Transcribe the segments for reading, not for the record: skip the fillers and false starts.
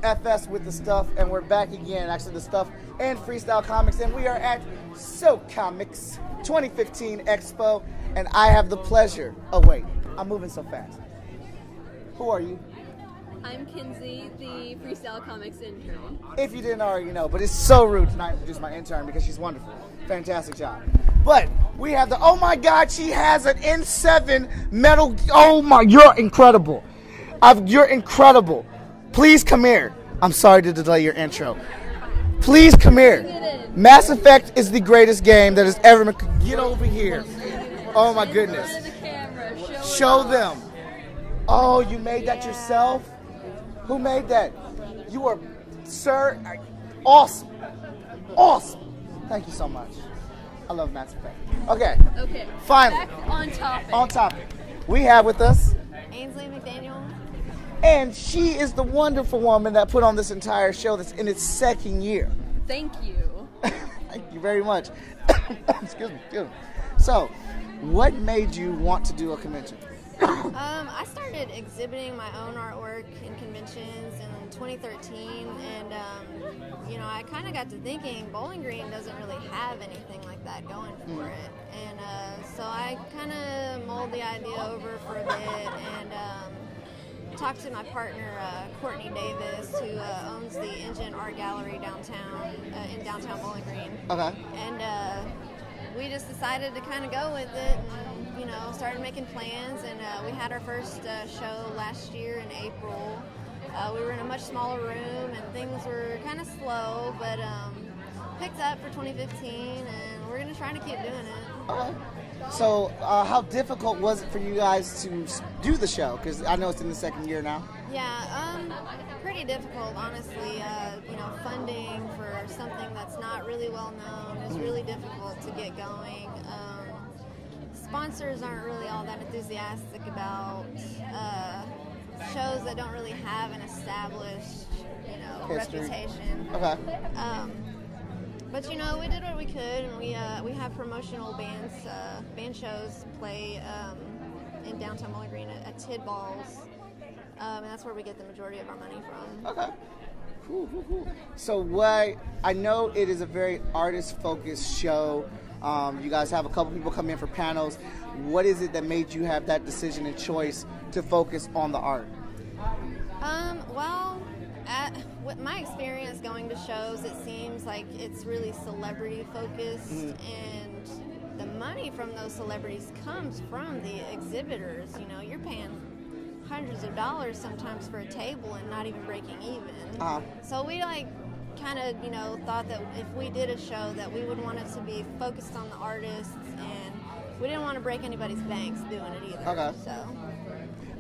FS with the stuff, and we're back again. Actually, the stuff and freestyle comics, and we are at SoKomics 2015 Expo, and I have the pleasure. Oh wait, I'm moving so fast. Who are you? I'm Kinsey, the freestyle comics intern. If you didn't already know, but it's so rude to not introduce my intern because she's wonderful. Fantastic job. But we have the, oh my God, she has an N7 metal, oh my, you're incredible. You're incredible. Please come here. I'm sorry to delay your intro. Please come here. Mass Effect is the greatest game that has ever been. Get over here. Oh my goodness. Show them. Oh, you made that yourself? Who made that? You are, sir, awesome. Awesome. Thank you so much. I love Mass Effect. Okay. Okay. Finally. Back on topic. On topic. We have with us Ainsley McDaniel. And she is the wonderful woman that put on this entire show that's in its second year. Thank you. Thank you very much. Excuse me. So, what made you want to do a convention? I started exhibiting my own artwork in conventions in 2013, and you know, I kind of got to thinking Bowling Green doesn't really have anything like that going for it, and so I kind of mulled the idea over for a bit and talked to my partner Courtney Davis, who owns the Engine Art Gallery downtown in downtown Bowling Green. Okay. And we just decided to kind of go with it, and you know, started making plans, and we had our first show last year in April. We were in a much smaller room, and things were kind of slow, but picked up for 2015, and we're going to try to keep doing it. Okay. So, how difficult was it for you guys to do the show? Because I know it's in the second year now. Yeah, pretty difficult, honestly. You know, funding for something that's not really well known is really difficult to get going. Sponsors aren't really all that enthusiastic about shows that don't really have an established, you know, history. Reputation. Okay. But you know, we did what we could, and we have promotional band shows play in downtown Bowling Green at Tid Balls, and that's where we get the majority of our money from. Okay. So what, I know it is a very artist-focused show. You guys have a couple people come in for panels. What is it that made you have that decision and choice to focus on the art? Well, with my experience going to shows, it seems like it's really celebrity focused, and the money from those celebrities comes from the exhibitors. You know, you're paying hundreds of dollars sometimes for a table and not even breaking even. So we kind of, you know, thought that if we did a show that we would want it to be focused on the artists, and we didn't want to break anybody's banks doing it either. Okay. So.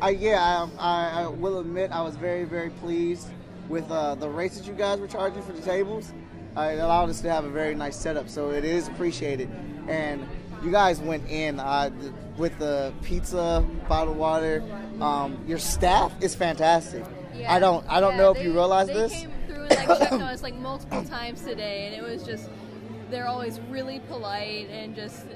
I will admit I was very, very pleased with the rates that you guys were charging for the tables. It allowed us to have a very nice setup, so it is appreciated. And you guys went in with the pizza, bottled water. Your staff is fantastic. Yeah. I don't know if you realize this. They came through and checked on us multiple times today, and it was just, they're always really polite and just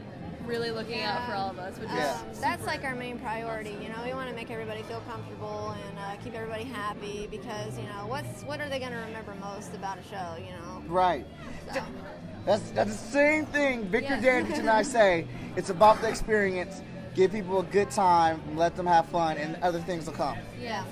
really looking out for all of us, which is that's our main priority. You know, we want to make everybody feel comfortable and keep everybody happy, because you know, what are they going to remember most about a show? You know, right? So. That's the same thing Victor Dandridge and I say. It's about the experience. Give people a good time, let them have fun, and other things will come. Yeah.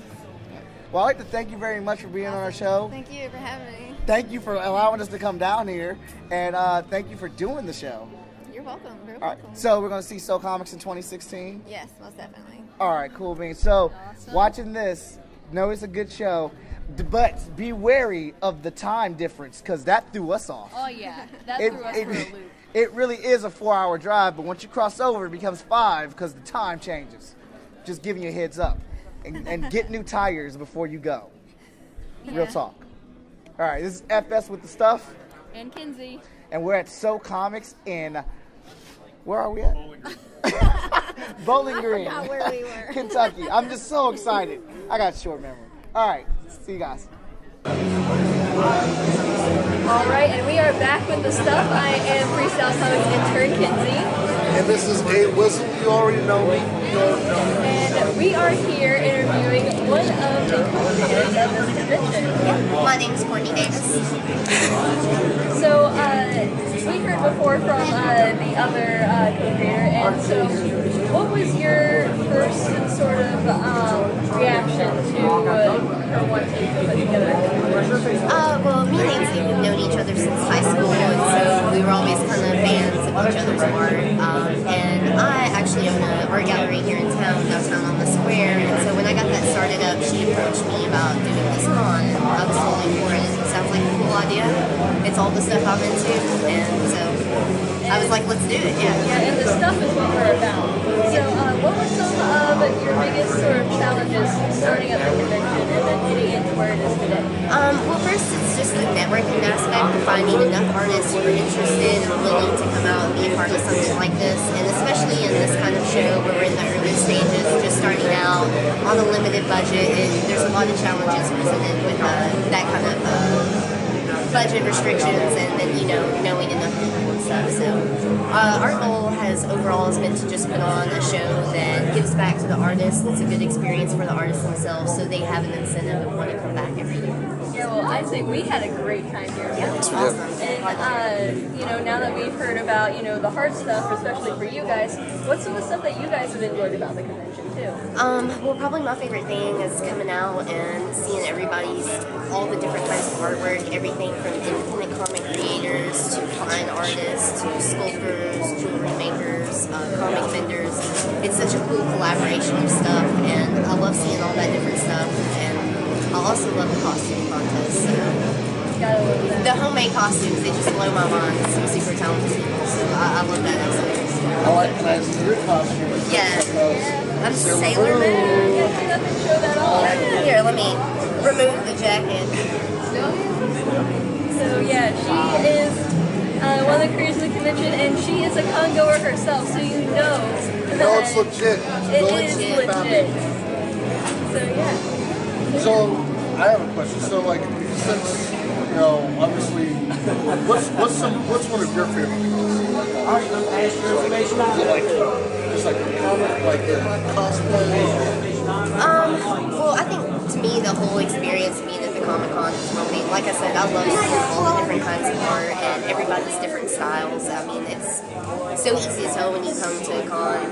Well, I'd like to thank you very much for being on our show. Thank you for having me. Thank you for allowing us to come down here, and thank you for doing the show. You're welcome. You're welcome. All right. So we're going to see SoKomics in 2016? Yes, most definitely. All right, cool beans. So watching this, know it's a good show, but be wary of the time difference, because that threw us off. Oh, yeah. That threw us for a loop. It really is a 4-hour drive, but once you cross over, it becomes 5 because the time changes. Just giving you a heads up. And get new tires before you go. Yeah. Real talk. All right, this is FS with the stuff. And Kinsey. And we're at SoKomics in, where are we at? Bowling Green. I forgot where we were. Kentucky. I'm just so excited. I got short memory. All right, see you guys. All right, and we are back with the stuff. I am Freestyle Comics intern Kinsey. And this is A Whistle. You already know me. And we are here interviewing one of the co-creators of this convention. Yeah, my name's Courtney Davis. So, we heard before from the other co-creator, and so what was your first sort of reaction to her wanting to put together a convention? Well, me and Nancy, we've known each other since high school, and so we were always kind of fans of each other's art. And I actually own an art gallery here in town, downtown on the square, and so when I got that started up, she approached me about doing this con, and I was totally for it. It sounds like a cool idea. It's all the stuff I'm into, and so I was like, let's do it, yeah. Yeah, and the stuff is what we're about. So, what were some of your biggest sort of challenges starting up the convention and then getting into where it is today? Well, first it's just the networking aspect, finding enough artists who are interested and willing to come out and be a part of something like this, and especially in this kind of show where we're in the early stages, just starting out on a limited budget, and there's a lot of challenges presented with that kind of budget restrictions, and then, you know, knowing enough people and stuff. So our goal overall has been to just put on a show that gives back to the artists. It's a good experience for the artists themselves, so they have an incentive and want to come back every year. Yeah, well, I'd say we had a great time here. Yeah, it's awesome. And, you know, now that we've heard about, you know, the hard stuff, especially for you guys, what's some of the stuff that you guys have enjoyed about the convention, too? Well, probably my favorite thing is coming out and seeing all the different kinds of artwork, everything from independent comic creators to fine artists to sculptors, jewelry makers, comic vendors. It's such a cool collaboration of stuff, and I love seeing all that different stuff. And I also love the costume contest. So Gotta love that. the homemade costumes, they just blow my mind. Some super talented people, so I love that aspect. I like when I see your costume. Yeah. I'm Sailor Moon. Yeah, get up and show that off. Here, let me remove the jacket. So yeah, she is one of the creators of the convention, and she is a con goer herself, so you know that No, it's legit. it is legit. So yeah. So I have a question. So like, since you know, obviously, what's one of your favorite things? Is it like just like comic, like the cosplay? Well, I think to me the whole experience being at the Comic-Con is really, like I said, I love seeing all the different kinds of art and everybody's different styles. I mean, it's so easy to tell when you come to a con.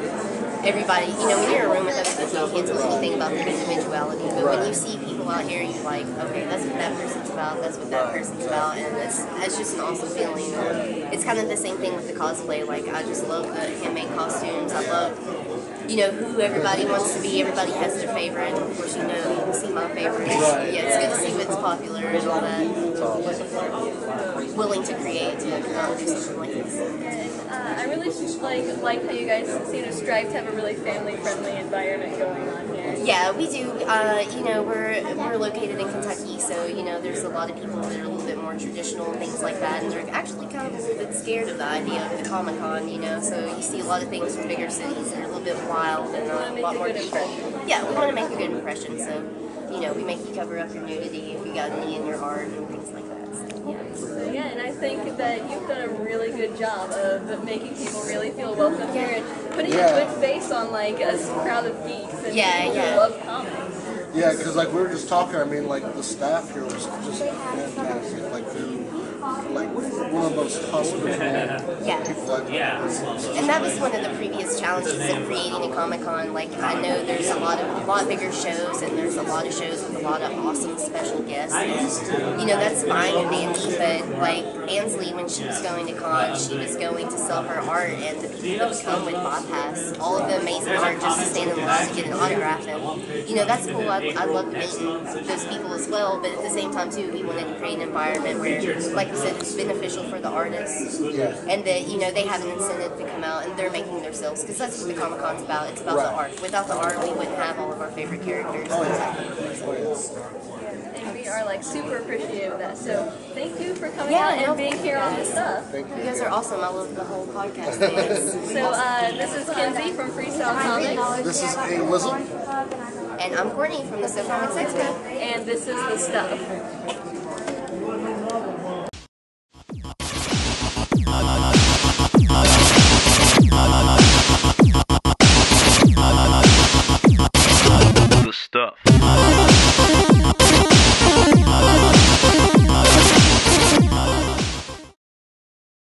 Everybody, you know, when you're in a room with other people, you can't tell anything about their individuality, but when you see people out here, you're like, okay, that's what that person's about, that's what that person's about, and that's just an awesome feeling. It's kind of the same thing with the cosplay. Like, I just love the handmade costumes. I love, you know, who everybody wants to be. Everybody has their favorite. Of course, you know, you can see my favorites. Yeah, it's good to see what's popular and all that. Willing to create to do something like this. I really just like how you guys seem to strive to have a really family-friendly environment going on here. Yeah, we do. You know, we're located in Kentucky, so you know, there's a lot of people that are a little bit more traditional and things like that, and they're actually kind of a little bit scared of the idea of the Comic-Con. You know, so you see a lot of things from bigger cities that are a little bit wild and a lot more people. Yeah, we want to make a good impression, so you know, we make you cover up your nudity if you got any in your art and things like that. So yeah, and I think that you've done a really good job of making people really feel welcome here and putting a good face on like a crowd of geeks and people who love comics. Yeah, because like we were just talking, I mean, like the staff here was just fantastic. Like they're like one of the most hospitable people I've ever seen. And that was one of the previous challenges of creating a Comic-Con. Like, I know there's a lot bigger shows, and there's a lot of shows with a lot of awesome special guests. And, you know, that's fine and dandy, but like Ansley, when she was going to con, she was going to sell her art, and the people that would come would bypass all of the amazing art just to stand in line to get an autograph. And, you know, that's cool. I love meeting those people as well, but at the same time, too, we wanted to create an environment where, like you said, it's beneficial for the artists, and that, you know, they have an incentive to come out and they're making themselves, because that's what the Comic-Con's about. It's about the art. Without the art, we wouldn't have all of our favorite characters. And we are like super appreciative of that. So thank you for coming out and being here on this stuff. You guys are awesome. I love the whole podcast thing. So this is Kenzie from Freestyle Comics. This is A Whistle. And I'm Courtney from the SoKomics Expo. And this is The Stuff.